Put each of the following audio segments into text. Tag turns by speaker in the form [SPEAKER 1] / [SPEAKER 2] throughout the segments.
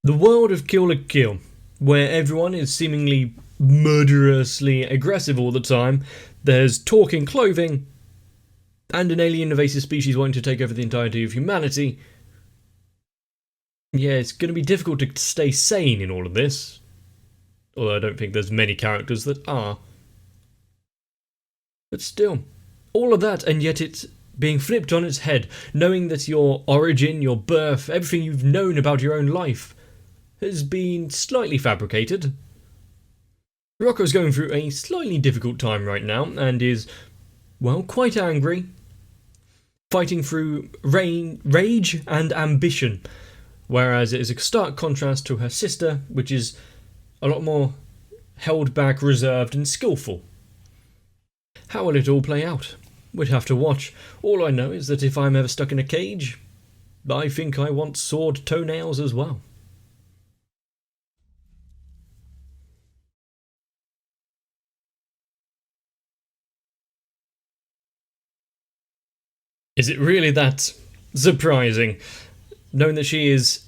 [SPEAKER 1] The world of Kill la Kill, where everyone is seemingly murderously aggressive all the time, there's talking clothing, and an alien invasive species wanting to take over the entirety of humanity. Yeah, it's going to be difficult to stay sane in all of this. Although I don't think there's many characters that are. But still, all of that, and yet it's being flipped on its head, knowing that your origin, your birth, everything you've known about your own life has been slightly fabricated. Rocco's going through a slightly difficult time right now and is, well, quite angry, fighting through rage and ambition, whereas it is a stark contrast to her sister, which is a lot more held back, reserved and skillful. How will it all play out? We'd have to watch. All I know is that if I'm ever stuck in a cage, I think I want sword toenails as well. Is it really that surprising, knowing that she is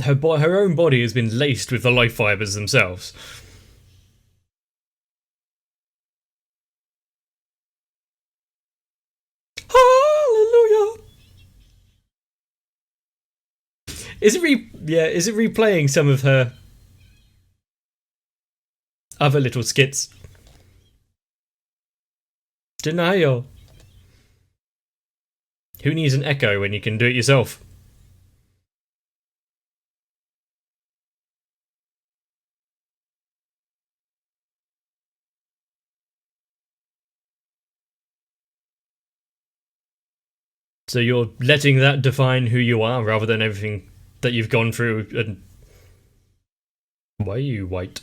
[SPEAKER 1] her own body has been laced with the life fibers themselves? Hallelujah! Is it replaying some of her other little skits? Denial. Who needs an echo when you can do it yourself? So you're letting that define who you are rather than everything that you've gone through. And why are you white?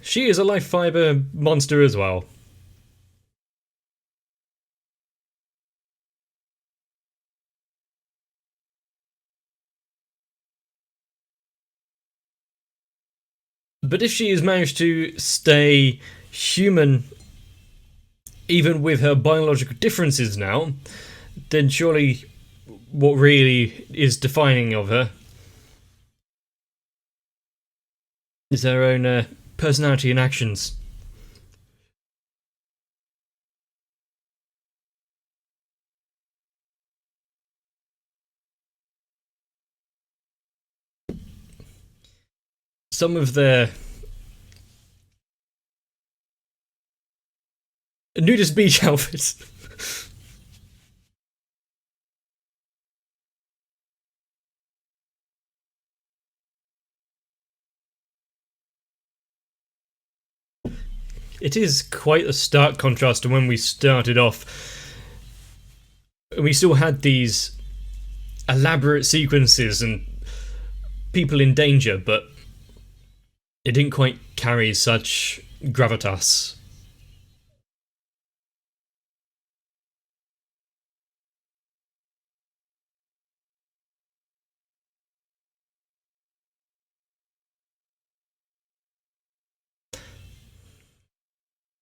[SPEAKER 1] She is a life fiber monster as well. But if she has managed to stay human even with her biological differences now, then surely what really is defining of her is her own personality and actions. Some of their nudist beach outfits. It is quite a stark contrast to when we started off. We still had these elaborate sequences and people in danger, but it didn't quite carry such gravitas.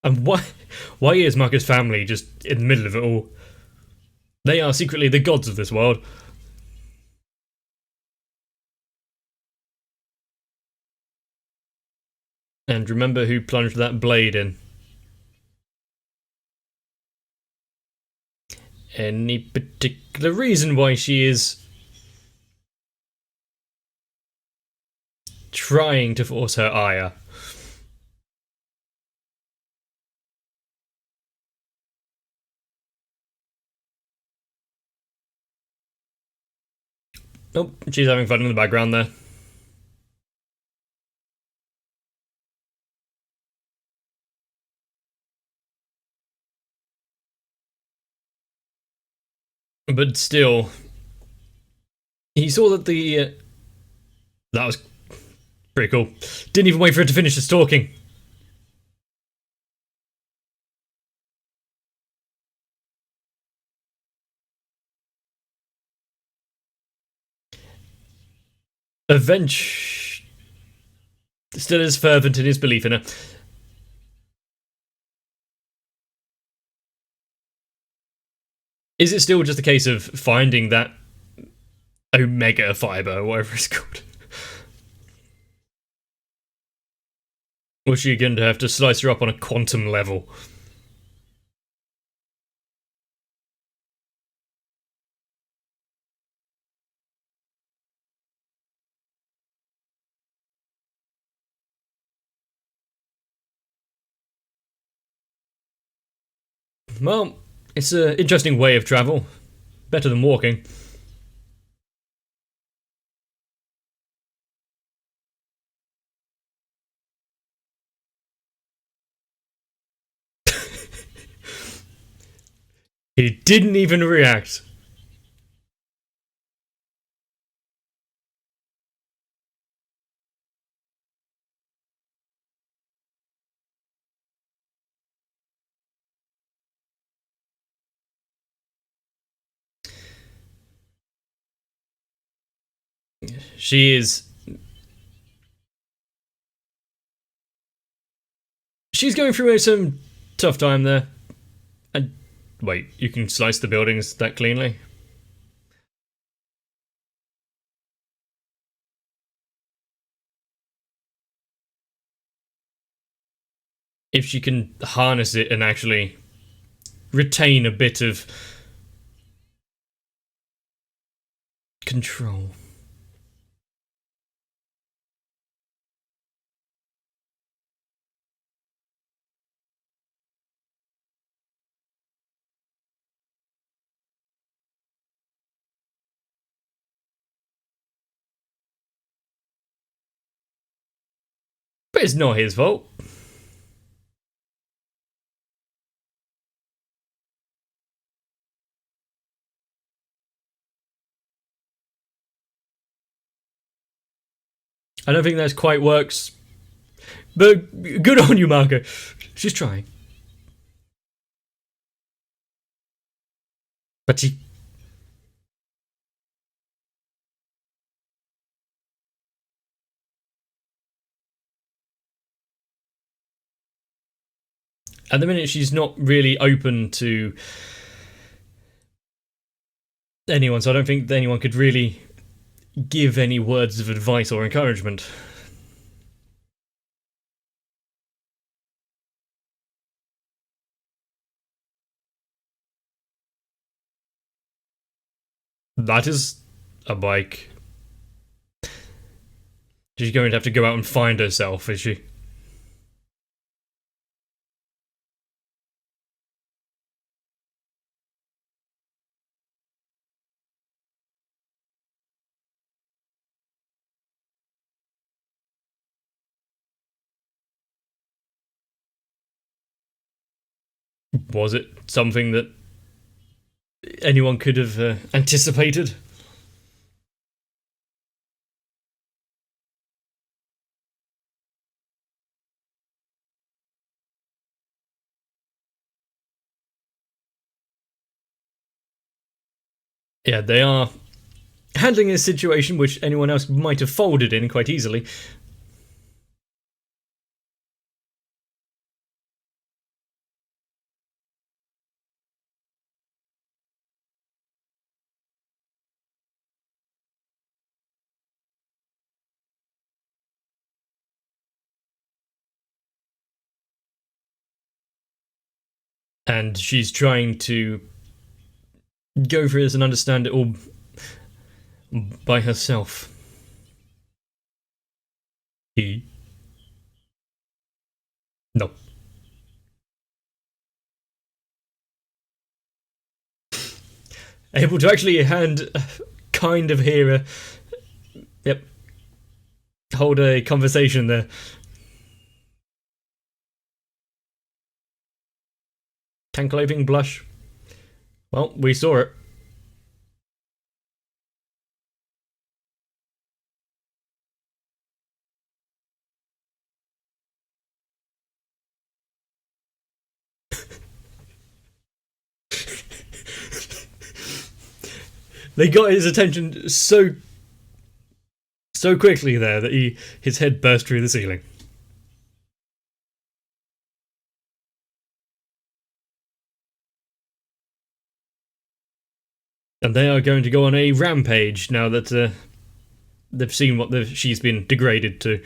[SPEAKER 1] And why is Marcus' family just in the middle of it all? They are secretly the gods of this world. And remember who plunged that blade in. Any particular reason why she is trying to force her ire? Oh, she's having fun in the background there. But still, he saw that that was pretty cool. Didn't even wait for her to finish his talking. Avenge still is fervent in his belief in her. Is it still just a case of finding that Omega fiber, whatever it's called. Was she going to have to slice her up on a quantum level? Well, it's an interesting way of travel. Better than walking. He didn't even react. She is... She's going through some tough time there. And wait, you can slice the buildings that cleanly? If she can harness it and actually retain a bit of control. But it's not his fault. I don't think that quite works. But good on you, Marco. She's trying. But she... At the minute, she's not really open to anyone, so I don't think anyone could really give any words of advice or encouragement. That is a bike. She's going to have to go out and find herself, is she? Was it something that anyone could have anticipated? Yeah, they are handling a situation which anyone else might have folded in quite easily. And she's trying to go through this and understand it all by herself. He? No. Able to actually kind of hear a... Yep. Hold a conversation there. Tank clothing blush. Well, we saw it. They got his attention so quickly there that his head burst through the ceiling. And they are going to go on a rampage now that they've seen what she's been degraded to.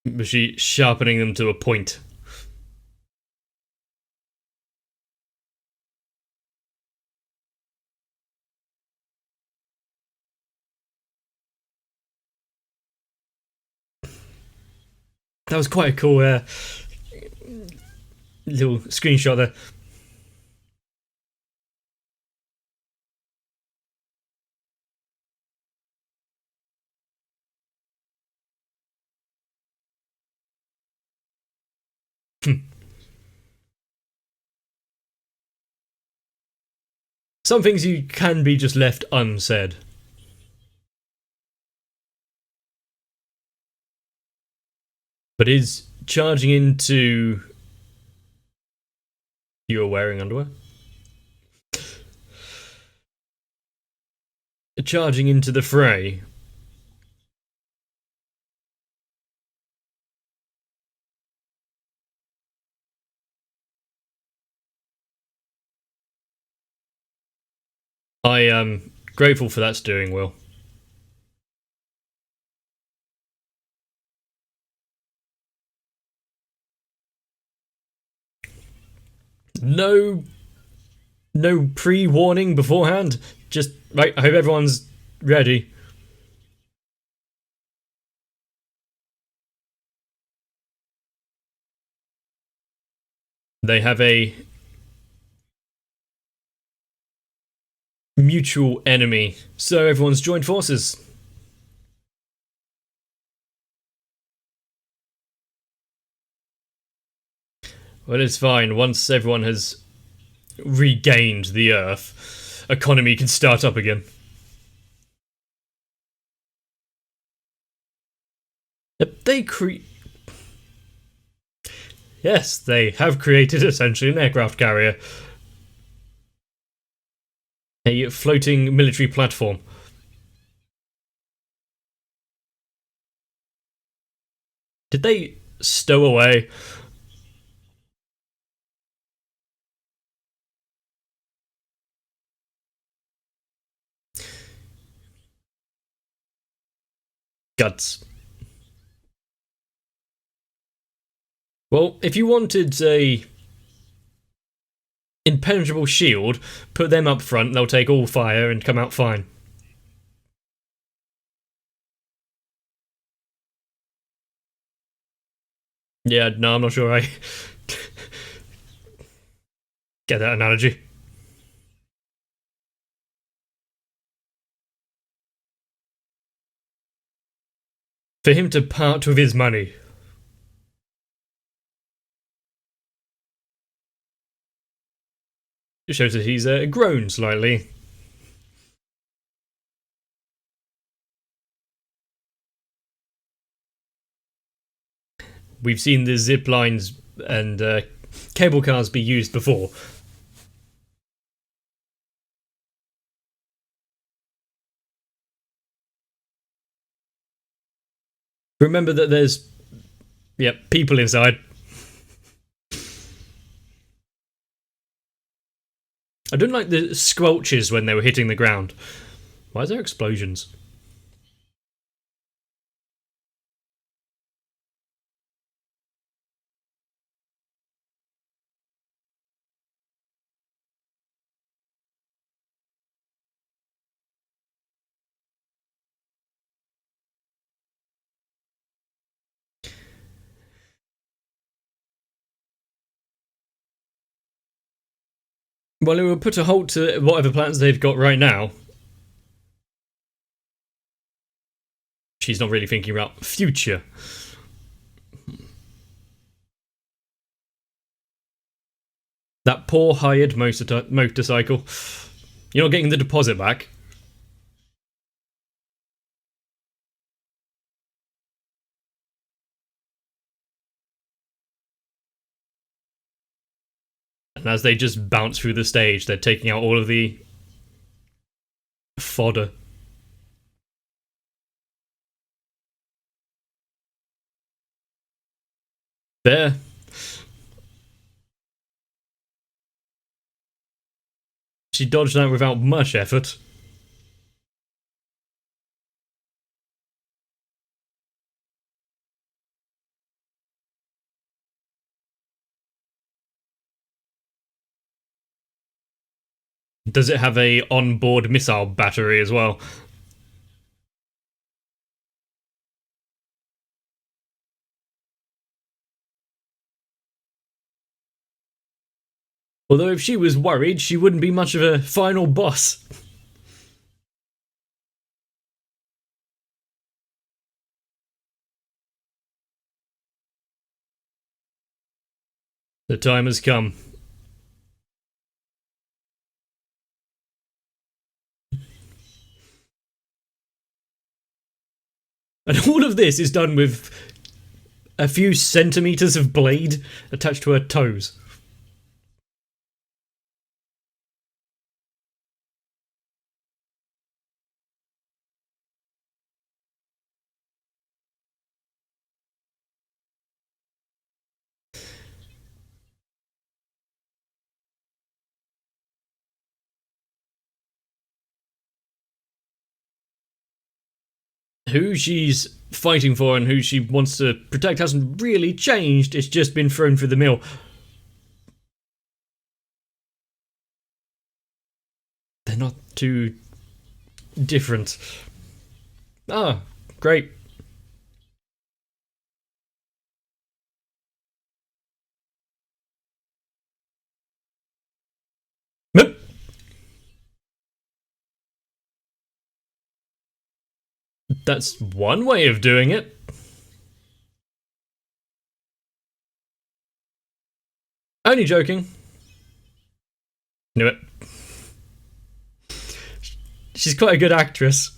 [SPEAKER 1] Was she sharpening them to a point? That was quite a cool little screenshot there. Some things you can be just left unsaid. But is charging into... You're wearing underwear? Charging into the fray. I am grateful for that steering wheel. No pre-warning beforehand. Just right. I hope everyone's ready. They have a mutual enemy, so everyone's joined forces. Well, it's fine. Once everyone has regained the Earth, economy can start up again. Yes, they have created essentially an aircraft carrier. A floating military platform. Did they stow away? Guts. Well, if you wanted a impenetrable shield, put them up front, they'll take all fire and come out fine. Yeah, no, I'm not sure I get that analogy. For him to part with his money. It shows that he's grown slightly. We've seen the zip lines and cable cars be used before. Remember that there's, people inside. I don't like the squelches when they were hitting the ground. Why is there explosions? Well, it will put a halt to whatever plans they've got right now. She's not really thinking about future. That poor hired motorcycle. You're not getting the deposit back. And as they just bounce through the stage, they're taking out all of the fodder. There. She dodged that without much effort. Does it have a onboard missile battery as well? Although if she was worried, she wouldn't be much of a final boss. The time has come. And all of this is done with a few centimetres of blade attached to her toes. Who she's fighting for and who she wants to protect hasn't really changed, it's just been thrown through the mill. They're not too different. Ah, great. Nope. That's one way of doing it. Only joking. Knew it. She's quite a good actress.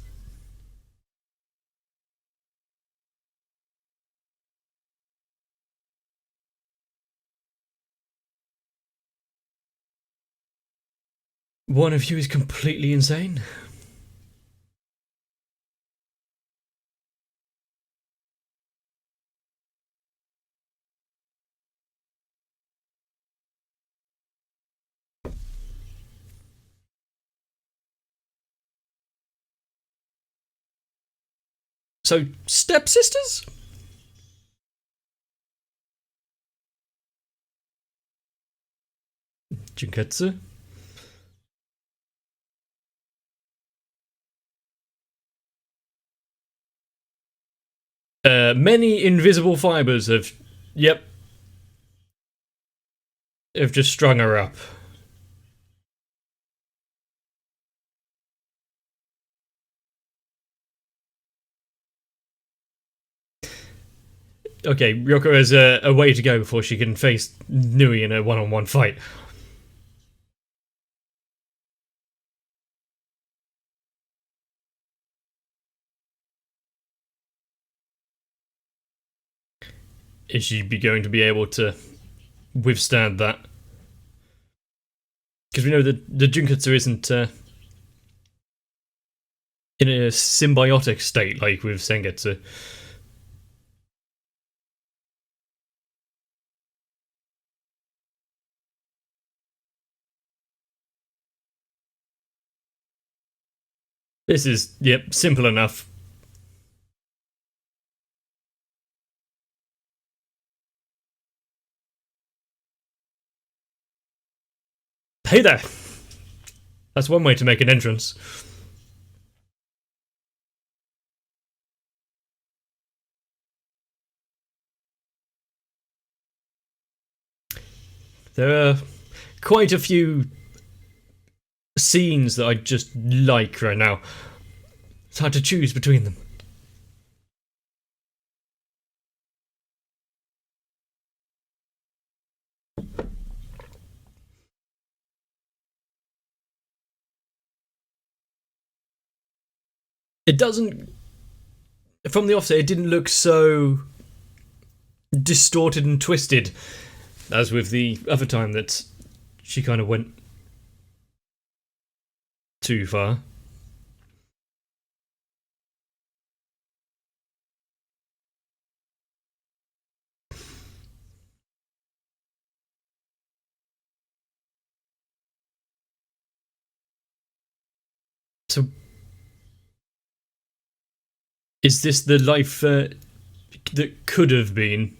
[SPEAKER 1] One of you is completely insane. So, stepsisters? Junketsu? Many invisible fibers have, yep, have just strung her up. Okay, Ryoko has a way to go before she can face Nui in a one-on-one fight. Is she going to be able to withstand that? Because we know that the Junketsu isn't in a symbiotic state like with Sengetsu. This is, yep, simple enough. Hey there! That's one way to make an entrance. There are quite a few scenes that I just like right now. It's hard to choose between them. It doesn't... From the offset, it didn't look so distorted and twisted as with the other time that she kind of went too far. So, is this the life that could have been?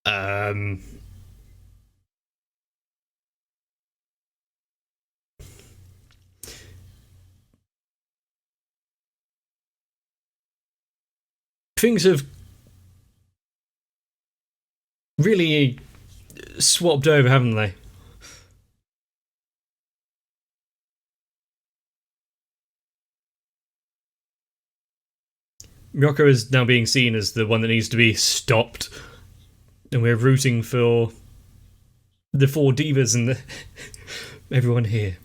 [SPEAKER 1] Um, Things have really swapped over, haven't they? Ryoko is now being seen as the one that needs to be stopped, and we're rooting for the four divas and everyone here.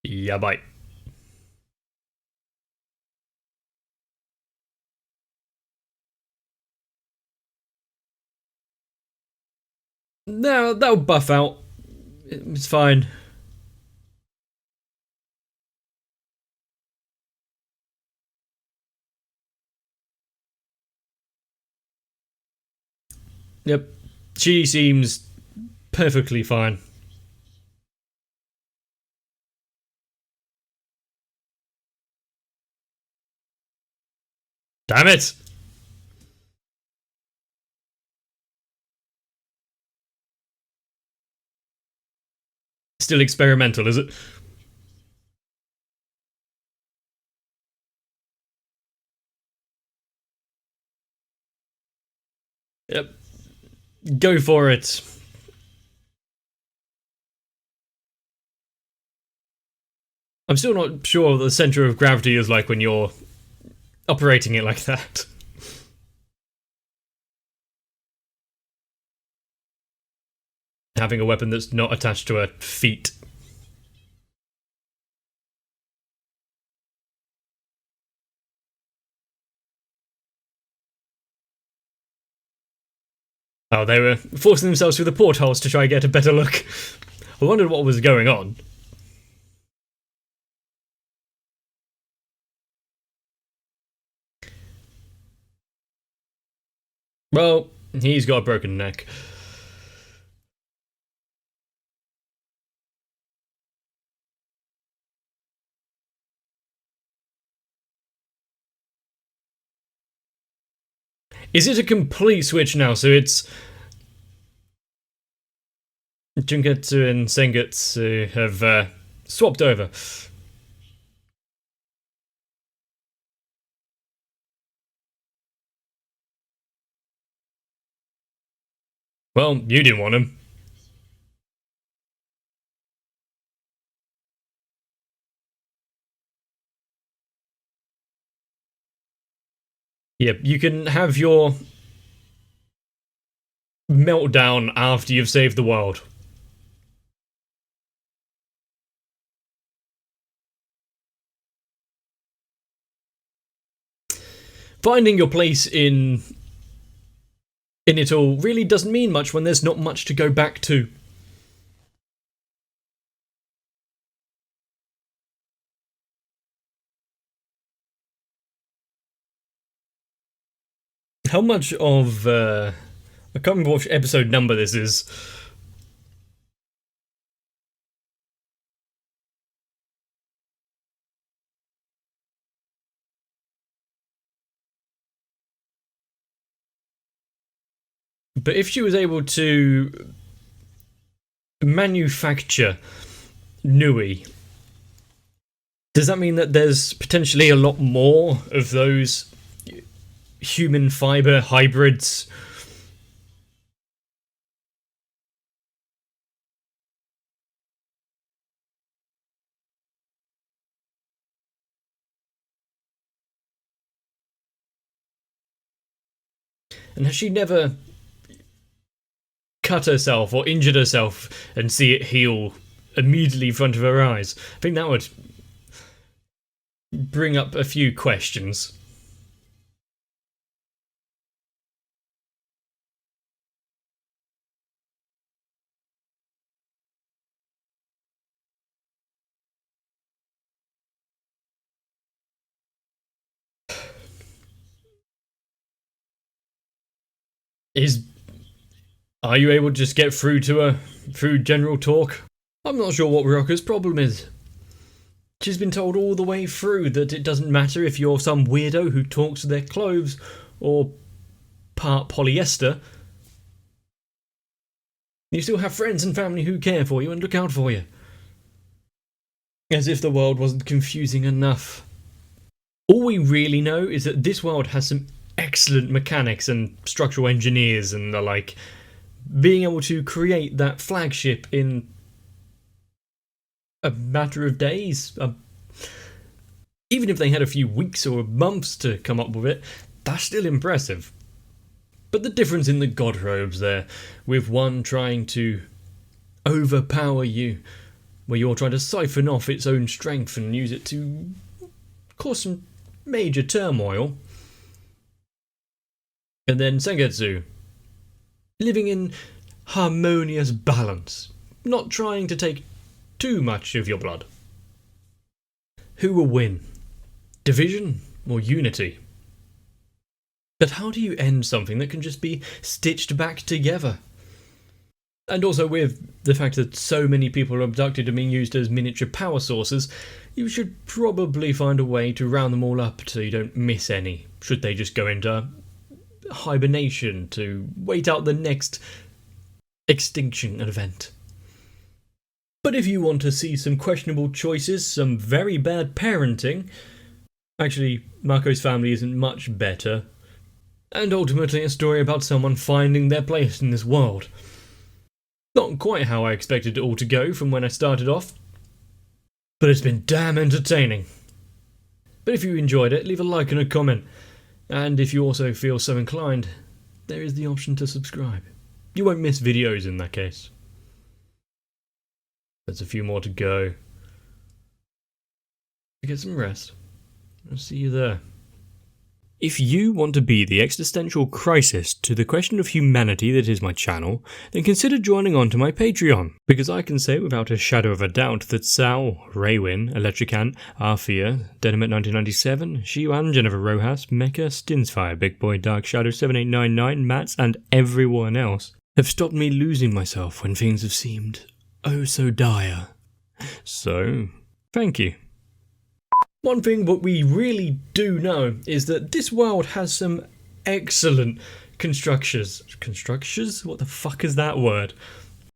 [SPEAKER 1] Yeah, bye. No, that'll buff out. It's fine. Yep. She seems perfectly fine. Damn it! Still experimental, is it? Yep. Go for it. I'm still not sure what the centre of gravity is like when you're operating it like that. Having a weapon that's not attached to her feet. Oh, they were forcing themselves through the portholes to try and get a better look. I wondered what was going on. Well, he's got a broken neck. Is it a complete switch now? So it's Junketsu and Sengetsu have swapped over. Well, you didn't want him. Yep, you can have your meltdown after you've saved the world. Finding your place in it all really doesn't mean much when there's not much to go back to. How much of I can't remember what episode number this is. But if she was able to manufacture Nui, does that mean that there's potentially a lot more of those human fiber hybrids? And has she never cut herself or injured herself and see it heal immediately in front of her eyes? I think that would bring up a few questions. Are you able to just get through to her through general talk? I'm not sure what Rocca's problem is. She's been told all the way through that it doesn't matter if you're some weirdo who talks to their clothes or part polyester. You still have friends and family who care for you and look out for you. As if the world wasn't confusing enough. All we really know is that this world has some excellent mechanics and structural engineers and the like. Being able to create that flagship in a matter of days. Even if they had a few weeks or months to come up with it, that's still impressive. But the difference in the god robes there, with one trying to overpower you, where you're trying to siphon off its own strength and use it to cause some major turmoil. And then Sengetsu, living in harmonious balance, not trying to take too much of your blood. Who will win? Division or unity? But how do you end something that can just be stitched back together? And also with the fact that so many people are abducted and being used as miniature power sources, you should probably find a way to round them all up so you don't miss any, should they just go into hibernation to wait out the next extinction event. But if you want to see some questionable choices, some very bad parenting, actually Mako's family isn't much better, and ultimately a story about someone finding their place in this world. Not quite how I expected it all to go from when I started off, but it's been damn entertaining. But if you enjoyed it, leave a like and a comment, and if you also feel so inclined, there is the option to subscribe. You won't miss videos in that case. There's a few more to go. Get some rest. I'll see you there. If you want to be the existential crisis to the question of humanity that is my channel, then consider joining on to my Patreon, because I can say without a shadow of a doubt that Sal, Raywin, Electricant, Arthea, Dynamite 1997, Shiwan, Jennifer Rojas, Mecha, Stinsfire, Big Boy, Dark Shadow 7899, Mats, and everyone else have stopped me losing myself when things have seemed oh so dire. So, thank you. One thing what we really do know is that this world has some excellent constructions. Constructions? What the fuck is that word?